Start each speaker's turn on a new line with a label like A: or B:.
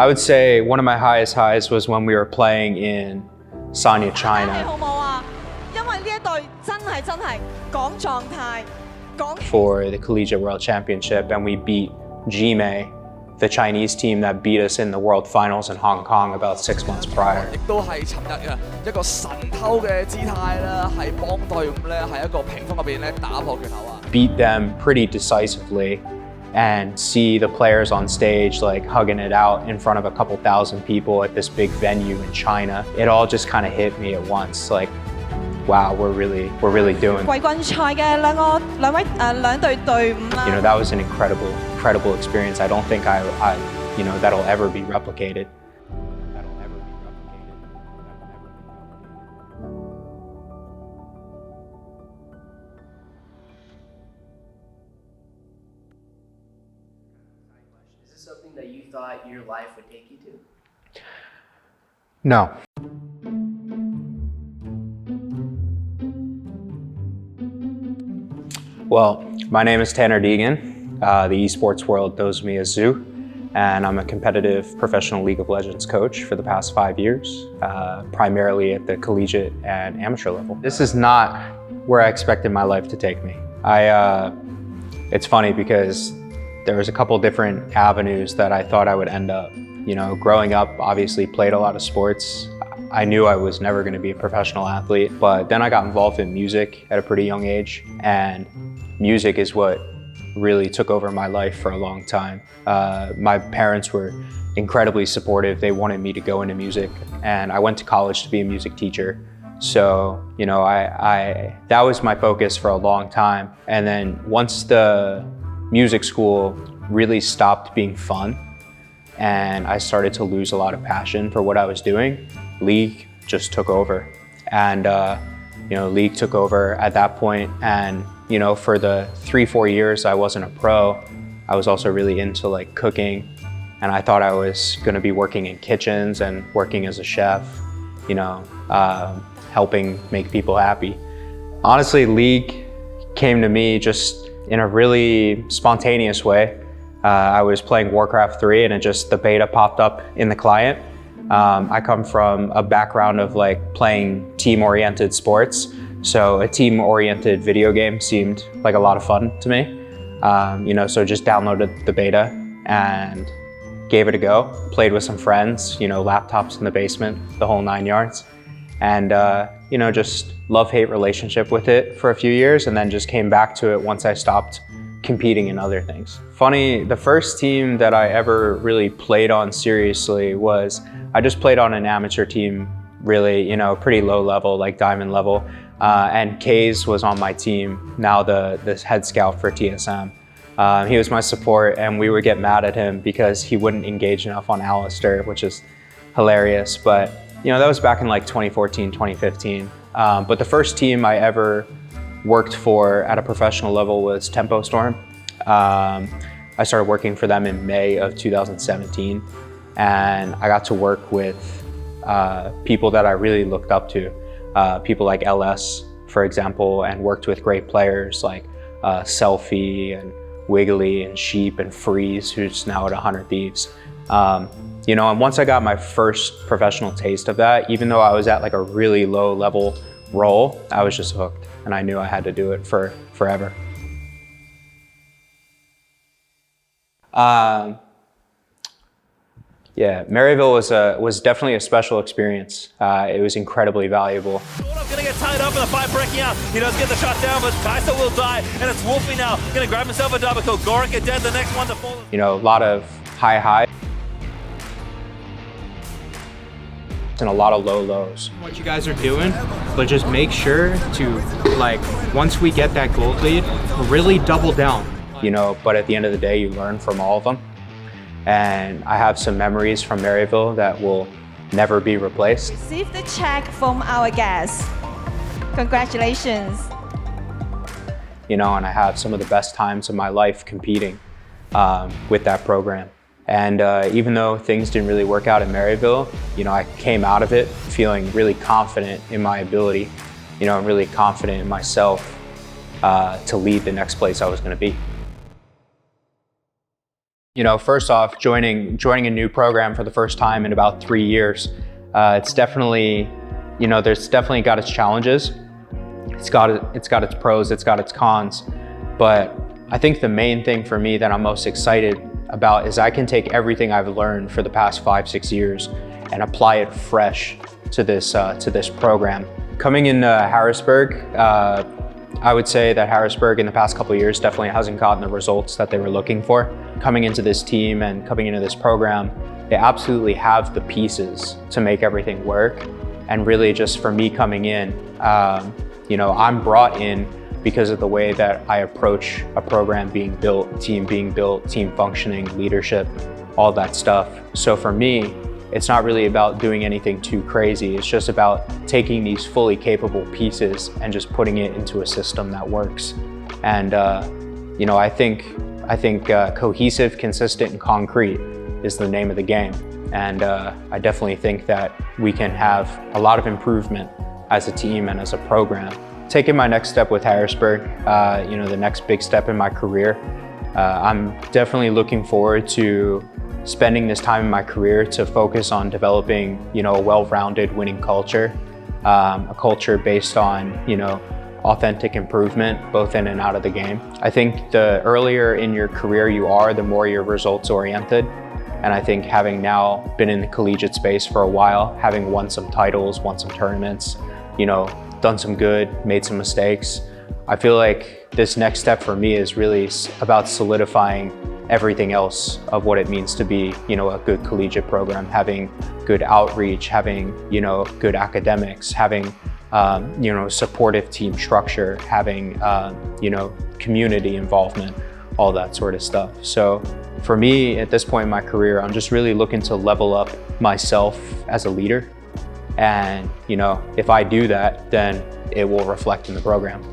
A: I would say one of my highest highs was when we were playing in Sanya, China for the Collegiate World Championship, and we beat Jime, the Chinese team that beat us in the World Finals in Hong Kong about 6 months prior. Beat them pretty decisively and see the players on stage like hugging it out in front of a couple thousand people at this big venue in China. It all just kind of hit me at once, like, wow, we're really doing. You know, that was an incredible experience. I don't think you know, that'll ever be replicated.
B: Is this something that you thought your life would take you to?
A: No. Well, my name is Tanner Deegan. The esports world knows me as Zoo, and I'm a competitive professional League of Legends coach for the past 5 years, primarily at the collegiate and amateur level. This is not where I expected my life to take me. It's funny because there was a couple different avenues that I thought I would end up. You know, growing up, obviously played a lot of sports. I knew I was never going to be a professional athlete, but then I got involved in music at a pretty young age, and music is what really took over my life for a long time. My parents were incredibly supportive. They wanted me to go into music, and I went to college to be a music teacher. So, you know, that was my focus for a long time. And then once the music school really stopped being fun and I started to lose a lot of passion for what I was doing, League just took over. And you know, League took over at that point, and you know, for the 3-4 years I wasn't a pro, I was also really into like cooking, and I thought I was going to be working in kitchens and working as a chef, you know, helping make people happy. Honestly, League came to me just in a really spontaneous way. I was playing Warcraft 3 and the beta popped up in the client. I come from a background of like playing team-oriented sports, so a team-oriented video game seemed like a lot of fun to me. You know, so just downloaded the beta and gave it a go. Played with some friends, you know, laptops in the basement, the whole 9 yards. And you know, just love-hate relationship with it for a few years, and then just came back to it once I stopped competing in other things. Funny, the first team that I ever really played on seriously was, I just played on an amateur team, really, you know, pretty low level, like diamond level. And Kays was on my team, now the head scout for TSM. He was my support, and we would get mad at him because he wouldn't engage enough on Alistair, which is hilarious. But you know, that was back in like 2014, 2015. But the first team I ever worked for at a professional level was Tempo Storm. I started working for them in May of 2017, and I got to work with people that I really looked up to. People like LS, for example, and worked with great players like Selfie and Wiggly and Sheep and Freeze, who's now at 100 Thieves. You know, and once I got my first professional taste of that, even though I was at like a really low level role, I was just hooked, and I knew I had to do it for forever. Yeah, Maryville was definitely a special experience. It was incredibly valuable.
C: Gonna get tied up in the fight breaking out. He does get the shot down, but Kaisa will die, and it's Wolfie now. Gonna grab himself a double kill. Gorica dead, the next one to fall. You
A: know, a lot of high highs and a lot of low lows.
D: What you guys are doing, but just make sure to, like, once we get that gold lead, really double down.
A: You know, but at the end of the day, you learn from all of them. And I have some memories from Maryville that will never be replaced.
E: Receive the check from our guests. Congratulations.
A: You know, and I have some of the best times of my life competing with that program. And even though things didn't really work out in Maryville, you know, I came out of it feeling really confident in my ability, you know, and really confident in myself to lead the next place I was going to be. You know, first off, joining a new program for the first time in about 3 years, it's definitely, you know, there's definitely got its challenges. It's got its pros, it's got its cons, but I think the main thing for me that I'm most excited about is I can take everything I've learned for the past 5-6 years and apply it fresh to this program. Coming into Harrisburg, I would say that Harrisburg in the past couple of years definitely hasn't gotten the results that they were looking for. Coming into this team and coming into this program, they absolutely have the pieces to make everything work. And really just for me coming in, you know, I'm brought in because of the way that I approach a program being built, team functioning, leadership, all that stuff. So for me, it's not really about doing anything too crazy. It's just about taking these fully capable pieces and just putting it into a system that works. And you know, I think cohesive, consistent, and concrete is the name of the game. And I definitely think that we can have a lot of improvement as a team and as a program. Taking my next step with Harrisburg, you know, the next big step in my career, I'm definitely looking forward to spending this time in my career to focus on developing, you know, a well-rounded winning culture, a culture based on, you know, authentic improvement, both in and out of the game. I think the earlier in your career you are, the more you're results oriented. And I think having now been in the collegiate space for a while, having won some titles, won some tournaments, you know, done some good, made some mistakes, I feel like this next step for me is really about solidifying everything else of what it means to be, you know, a good collegiate program, having good outreach, having, you know, good academics, having, you know, supportive team structure, having, you know, community involvement, all that sort of stuff. So for me, at this point in my career, I'm just really looking to level up myself as a leader. And, you know, if I do that, then it will reflect in the program.